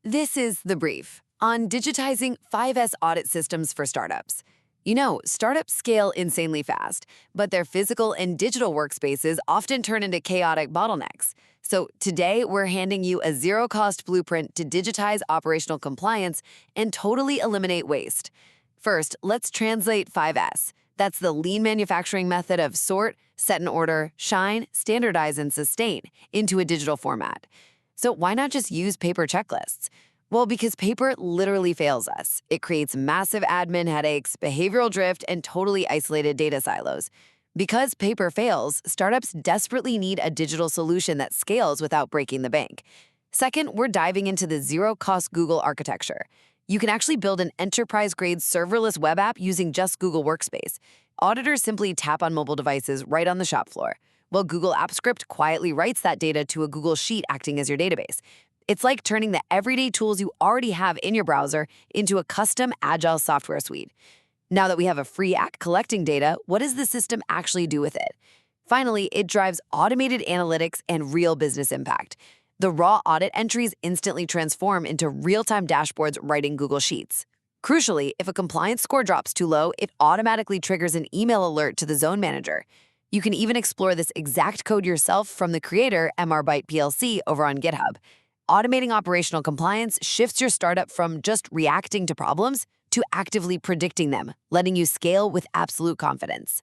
This is the brief on digitizing 5S audit systems for startups. Startups scale insanely fast, but their physical and digital workspaces often turn into chaotic bottlenecks. So today, we're handing you a zero-cost blueprint to digitize operational compliance and totally eliminate waste. First, let's translate 5S. That's the lean manufacturing method of sort, set in order, shine, standardize, and sustain into a digital format. So why not just use paper checklists? Well, because paper literally fails us. It creates massive admin headaches, behavioral drift, and totally isolated data silos. Because paper fails, startups desperately need a digital solution that scales without breaking the bank. Second, we're diving into the zero-cost Google architecture. You can actually build an enterprise-grade serverless web app using just Google Workspace. Auditors simply tap on mobile devices right on the shop floor, while Google Apps Script quietly writes that data to a Google Sheet acting as your database. It's like turning the everyday tools you already have in your browser into a custom agile software suite. Now that we have a free app collecting data, what does the system actually do with it? Finally, it drives automated analytics and real business impact. The raw audit entries instantly transform into real-time dashboards right in Google Sheets. Crucially, if a compliance score drops too low, it automatically triggers an email alert to the zone manager. You can even explore this exact code yourself from the creator, MRByte PLC, over on GitHub. Automating operational compliance shifts your startup from just reacting to problems to actively predicting them, letting you scale with absolute confidence.